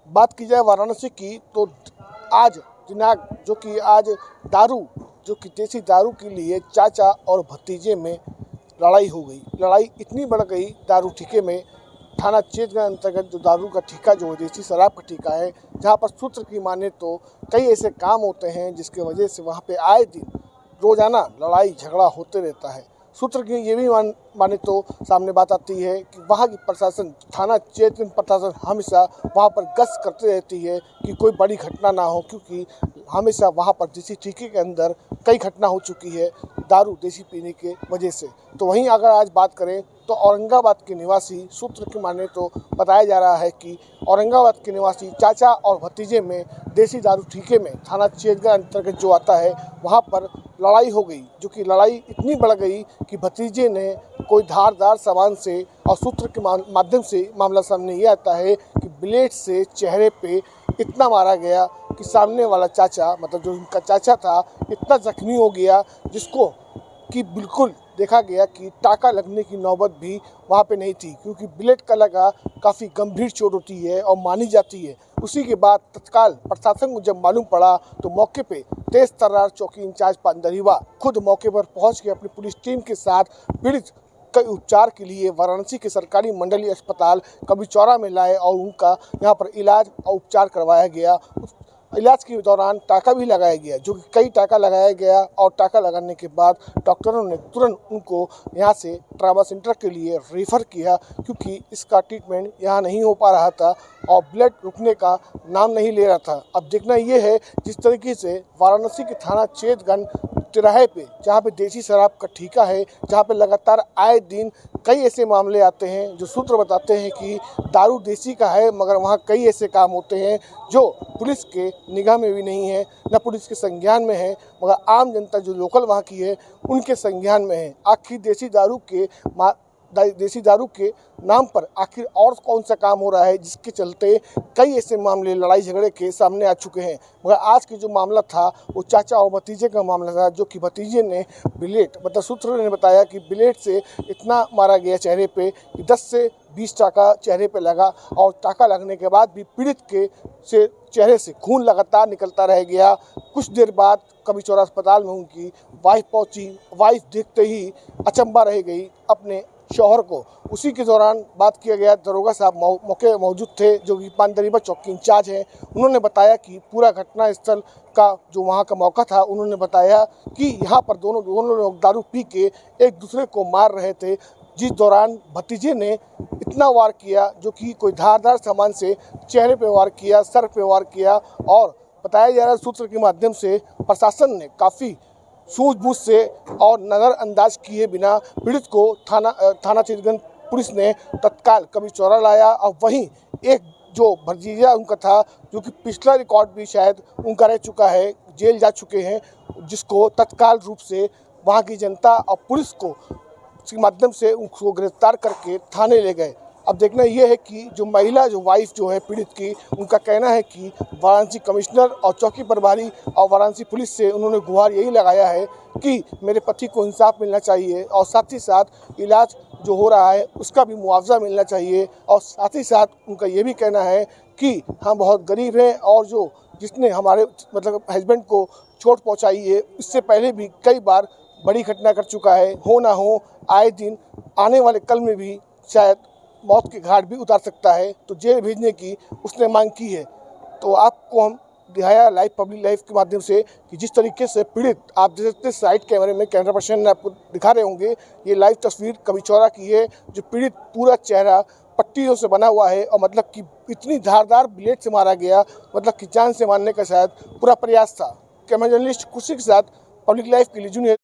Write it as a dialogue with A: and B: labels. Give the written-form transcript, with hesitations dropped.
A: बात की जाए वाराणसी की तो आज दिनांक जो कि आज दारू जो कि देसी दारू के लिए चाचा और भतीजे में लड़ाई हो गई। लड़ाई इतनी बढ़ गई दारू ठेके में, थाना चेतगंज अंतर्गत जो दारू का ठेका जो देसी शराब का ठेका है, जहां पर सूत्र की माने तो कई ऐसे काम होते हैं जिसके वजह से वहां पे आए दिन रोजाना लड़ाई झगड़ा होते रहता है। सूत्र की ये भी माने तो सामने बात आती है कि वहाँ की प्रशासन, थाना चेतगंज प्रशासन हमेशा वहाँ पर गश्त करती रहती है कि कोई बड़ी घटना ना हो, क्योंकि हमेशा वहाँ पर देसी ठेके के अंदर कई घटना हो चुकी है दारू देसी पीने के वजह से। तो वहीं अगर आज बात करें तो औरंगाबाद के निवासी, सूत्र की माने तो बताया जा रहा है कि औरंगाबाद के निवासी चाचा और भतीजे में देसी दारू ठेके में थाना चेतगंज अंतर्गत जो आता है वहाँ पर लड़ाई हो गई, जो कि लड़ाई इतनी बढ़ गई कि भतीजे ने कोई धारदार सामान से, और सूत्र के माध्यम से मामला सामने ये आता है कि ब्लेड से चेहरे पे इतना मारा गया कि सामने वाला चाचा, मतलब जो उनका चाचा था, इतना जख्मी हो गया जिसको कि बिल्कुल देखा गया कि टाका लगने की नौबत भी वहाँ पे नहीं थी, क्योंकि ब्लेड का लगा काफ़ी गंभीर चोट होती है और मानी जाती है। उसी के बाद तत्काल प्रशासन को जब मालूम पड़ा तो मौके पे तेज तर्रार चौकी इंचार्ज पांडरीवा खुद मौके पर पहुंच के अपनी पुलिस टीम के साथ पीड़ित कई उपचार के लिए वाराणसी के सरकारी मंडलीय अस्पताल कबीचौरा में लाए और उनका यहाँ पर इलाज और उपचार करवाया गया। इलाज के दौरान टाका भी लगाया गया, जो कि कई टाका लगाया गया, और टाका लगाने के बाद डॉक्टरों ने तुरंत उनको यहाँ से ट्रामा सेंटर के लिए रेफ़र किया, क्योंकि इसका ट्रीटमेंट यहाँ नहीं हो पा रहा था और ब्लड रुकने का नाम नहीं ले रहा था। अब देखना ये है जिस तरीके से वाराणसी के थाना चेतगंज तिराहे पे, जहाँ पे देसी शराब का ठेका है, जहाँ पे लगातार आए दिन कई ऐसे मामले आते हैं जो सूत्र बताते हैं कि दारू देसी का है, मगर वहाँ कई ऐसे काम होते हैं जो पुलिस के निगाह में भी नहीं है, न पुलिस के संज्ञान में है, मगर आम जनता जो लोकल वहाँ की है उनके संज्ञान में है। आखिर देसी दारू के नाम पर आखिर और कौन सा काम हो रहा है जिसके चलते कई ऐसे मामले लड़ाई झगड़े के सामने आ चुके हैं। मगर आज की जो मामला था वो चाचा और भतीजे का मामला था, जो कि भतीजे ने ब्लेड, मतलब सूत्र ने बताया कि ब्लेड से इतना मारा गया चेहरे पे कि 10 से 20 टाका चेहरे पे लगा, और टाका लगने के बाद भी पीड़ित के चेहरे से खून लगातार निकलता रह गया। कुछ देर बाद कबीचौरा अस्पताल में उनकी वाइफ पहुंची। वाइफ देखते ही अचंभा रह गई अपने शौहर को। उसी के दौरान बात किया गया, दरोगा साहब मौके मौजूद थे, जो कि पांडरीवा चौकी इंचार्ज हैं। उन्होंने बताया कि पूरा घटना स्थल का जो वहाँ का मौका था, उन्होंने बताया कि यहाँ पर दोनों लोग दारू पी के एक दूसरे को मार रहे थे, जिस दौरान भतीजे ने इतना वार किया, जो कि कोई धारदार सामान से चेहरे पे वार किया, सर पे वार किया। और बताया जा रहा है सूत्र के माध्यम से प्रशासन ने काफ़ी सूझबूझ से और नज़रअंदाज किए बिना पीड़ित को थाना चेतगंज पुलिस ने तत्काल कबीचौरा लाया। और वहीं एक जो भतीजा उनका था, जो कि पिछला रिकॉर्ड भी शायद उनका रह चुका है, जेल जा चुके हैं, जिसको तत्काल रूप से वहाँ की जनता और पुलिस को के माध्यम से उनको गिरफ्तार करके थाने ले गए। अब देखना यह है कि जो महिला, जो वाइफ जो है पीड़ित की, उनका कहना है कि वाराणसी कमिश्नर और चौकी प्रभारी और वाराणसी पुलिस से उन्होंने गुहार यही लगाया है कि मेरे पति को इंसाफ मिलना चाहिए, और साथ ही साथ इलाज जो हो रहा है उसका भी मुआवजा मिलना चाहिए। और साथ ही साथ उनका ये भी कहना है कि हम बहुत गरीब हैं, और जिसने हमारे मतलब हस्बैंड को चोट पहुँचाई है, इससे पहले भी कई बार बड़ी घटना कर चुका है, हो ना हो आए दिन आने वाले कल में भी शायद मौत के घाट भी उतार सकता है, तो जेल भेजने की उसने मांग की है। तो आपको हम दिखाया लाइव पब्लिक लाइव के माध्यम से कि जिस तरीके से पीड़ित, आप देख सकते हैं साइड कैमरे में, कैमरा पर्सन आपको दिखा रहे होंगे, ये लाइव तस्वीर कबीचौरा की है। जो पीड़ित पूरा चेहरा पट्टियों से बना हुआ है, और मतलब कि इतनी धारदार ब्लेड से मारा गया, मतलब कि जान से मारने का शायद पूरा प्रयास था। कैमरा जर्नलिस्ट खुशी के साथ पब्लिक लाइव के लिए जूनियर।